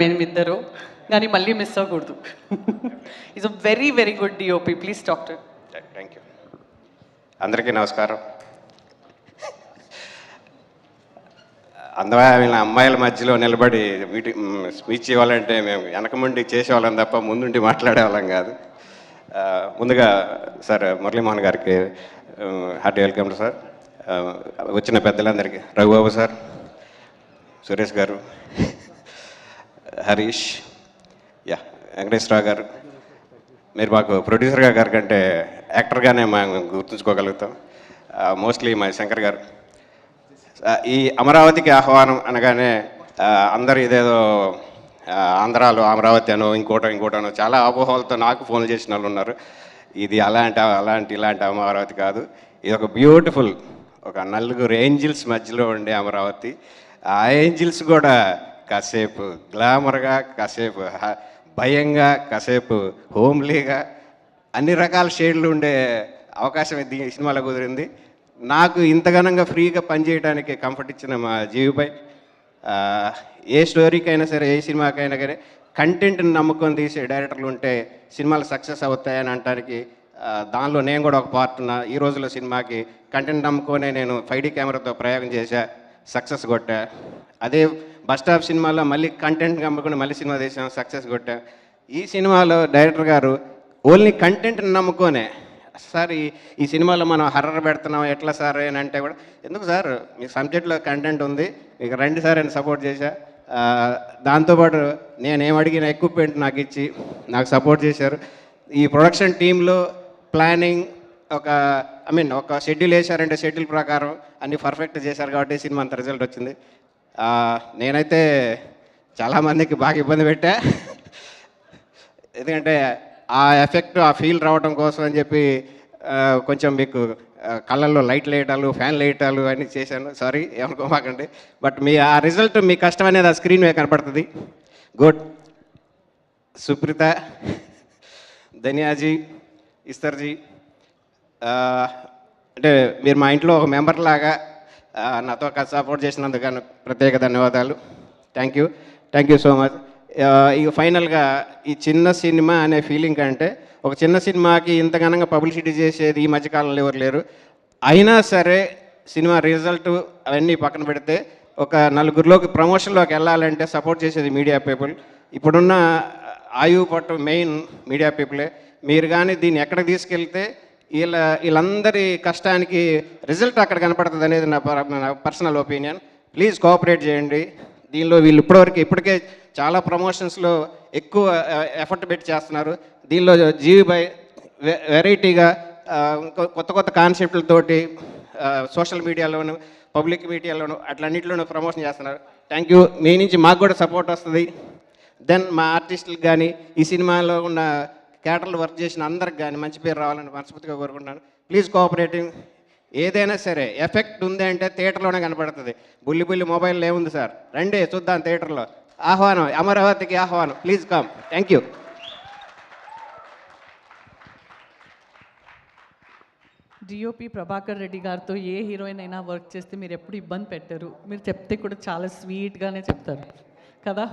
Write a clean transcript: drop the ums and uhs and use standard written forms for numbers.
మేమిద్దరు కానీ మళ్ళీ మిస్ అవ్వకూడదు. Is a very very good DOP. Please talk to. Thank you. అందరికీ నమస్కారం. అందమైన అమ్మాయిల మధ్యలో నిలబడి స్పీచ్ ఇవ్వాలంటే మేము వెనక ముండి చేసేవాళ్ళం తప్ప ముందుండి మాట్లాడేవాళ్ళం కాదు. ముందుగా సార్ మురళీమోహన్ గారికి హార్టీ వెల్కమ్ సార్. వచ్చిన పెద్దలందరికీ రఘుబాబు సార్, సురేష్ గారు, హరీష్, వెంకటేశ్వరరావు గారు, మీరు మాకు ప్రొడ్యూసర్గా గారి కంటే యాక్టర్గానే మేము గుర్తుంచుకోగలుగుతాం. మోస్ట్లీ మా శంకర్ గారు. ఈ అమరావతికి ఆహ్వానం అనగానే అందరు ఇదేదో ఆంధ్రాలో అమరావతి అనో ఇంకోటనో చాలా అపోహలతో నాకు ఫోన్లు చేసిన వాళ్ళు ఉన్నారు. ఇది ఇలాంటి అమరావతి కాదు. ఇది ఒక బ్యూటిఫుల్, ఒక నలుగురు ఏంజిల్స్ మధ్యలో ఉండే అమరావతి. ఆ ఏంజిల్స్ కూడా కాసేపు గ్లామర్గా, కాసేపు భయంగా, కాసేపు హోమ్లీగా, అన్ని రకాల షేడ్లు ఉండే అవకాశం ఈ సినిమాలో కుదిరింది. నాకు ఇంతగానంగా ఫ్రీగా పనిచేయడానికి కంఫర్ట్ ఇచ్చిన మా జీవిపై, ఏ స్టోరీకైనా సరే, ఏ సినిమాకైనా కానీ కంటెంట్ని నమ్ముకొని తీసే డైరెక్టర్లు ఉంటే సినిమాలు సక్సెస్ అవుతాయని అనడానికి దానిలో నేను కూడా ఒక పార్ట్ ఉన్నా. ఈ రోజుల్లో సినిమాకి కంటెంట్ నమ్ముకొనే నేను 5D కెమెరాతో ప్రయోగం చేశా, సక్సెస్ కొట్టా. అదే బస్ స్టాప్ సినిమాలో మళ్ళీ కంటెంట్ నమ్ముకుని మళ్ళీ సినిమా తీసాం, సక్సెస్ కొట్టా. ఈ సినిమాలో డైరెక్టర్ గారు ఓన్లీ కంటెంట్ని నమ్ముకొనే, సార్ ఈ సినిమాలో మనం హర్రర్ పెడుతున్నాం ఎట్లా సార్ అని అంటే కూడా, ఎందుకు సార్ మీ సబ్జెక్ట్లో కంటెంట్ ఉంది, మీకు రండి సార్ అని సపోర్ట్ చేశా. దాంతోపాటు నేనేం అడిగిన ఎక్విప్మెంట్ నాకు ఇచ్చి నాకు సపోర్ట్ చేశారు. ఈ ప్రొడక్షన్ టీంలో ప్లానింగ్ ఒక షెడ్యూల్ వేశారంటే షెడ్యూల్ ప్రకారం అన్ని పర్ఫెక్ట్ చేశారు కాబట్టి సినిమా అంత రిజల్ట్ వచ్చింది. నేనైతే చాలామందికి బాగా ఇబ్బంది పెట్టా, ఎందుకంటే ఆ ఎఫెక్ట్, ఆ ఫీల్ రావడం కోసం అని చెప్పి కొంచెం మీకు కళ్ళల్లో లైట్లు వేయటాలు, ఫ్యాన్లు వేయటాలు అన్నీ చేశాను. సారీ, ఏమనుకోమాకండి. బట్ ఆ రిజల్ట్, మీ కష్టం అనేది ఆ స్క్రీన్ మీద కనపడుతుంది. గుడ్. సుప్రీత, ధనియాజీ, ఇస్తర్జీ, అంటే మీరు మా ఇంట్లో ఒక మెంబర్ లాగా నాతో సపోర్ట్ చేసినందుకు ప్రత్యేక ధన్యవాదాలు. Thank you so much. ఇక ఫైనల్గా ఈ చిన్న సినిమా అనే ఫీలింగ్ కంటే, ఒక చిన్న సినిమాకి ఇంతగానంగా పబ్లిసిటీ చేసేది ఈ మధ్యకాలంలో ఎవరు లేరు. అయినా సరే సినిమా రిజల్ట్ అవన్నీ పక్కన పెడితే ఒక నలుగురిలోకి ప్రమోషన్లోకి వెళ్ళాలంటే సపోర్ట్ చేసేది మీడియా పీపుల్. ఇప్పుడున్న ఆయువు పట్టు మెయిన్ మీడియా పీపులే. మీరు కానీ దీన్ని ఎక్కడికి తీసుకెళ్తే వీళ్ళందరి కష్టానికి రిజల్ట్ అక్కడ కనపడుతుంది అనేది నా పర్సనల్ ఒపీనియన్. ప్లీజ్ కోఆపరేట్ చేయండి. దీనిలో వీళ్ళు ఇప్పటికే చాలా ప్రమోషన్స్లో ఎక్కువ ఎఫర్ట్ పెట్టి చేస్తున్నారు. దీనిలో జీవిబాయ్ వెరైటీగా కొత్త కాన్సెప్ట్లతోటి సోషల్ మీడియాలోను, పబ్లిక్ మీడియాలోను, అట్లన్నింటిలోనూ ప్రమోషన్ చేస్తున్నారు. Thank you. మీ నుంచి మాకు కూడా సపోర్ట్ వస్తుంది. దెన్ మా ఆర్టిస్టులకు కానీ, ఈ సినిమాలో ఉన్న క్యాటర్లు వర్క్ చేసిన అందరికి కానీ మంచి పేరు రావాలని మనస్ఫూర్తిగా కోరుకుంటున్నాను. Please cooperating. ఏదైనా సరే ఎఫెక్ట్ ఉంది అంటే థియేటర్లోనే కనపడుతుంది. బుల్లి మొబైల్లో ఏముంది సార్, రండి చూద్దాం థియేటర్లో. ఆహ్వానం, అమరావతికి ఆహ్వానం. Please come. Thank you. DOP Prabhakar Reddy గారితో ఏ హీరోయిన్ అయినా వర్క్ చేస్తే మీరు ఎప్పుడు ఇబ్బంది పెట్టారు. మీరు చెప్తే కూడా చాలా స్వీట్గానే చెప్తారు కదా.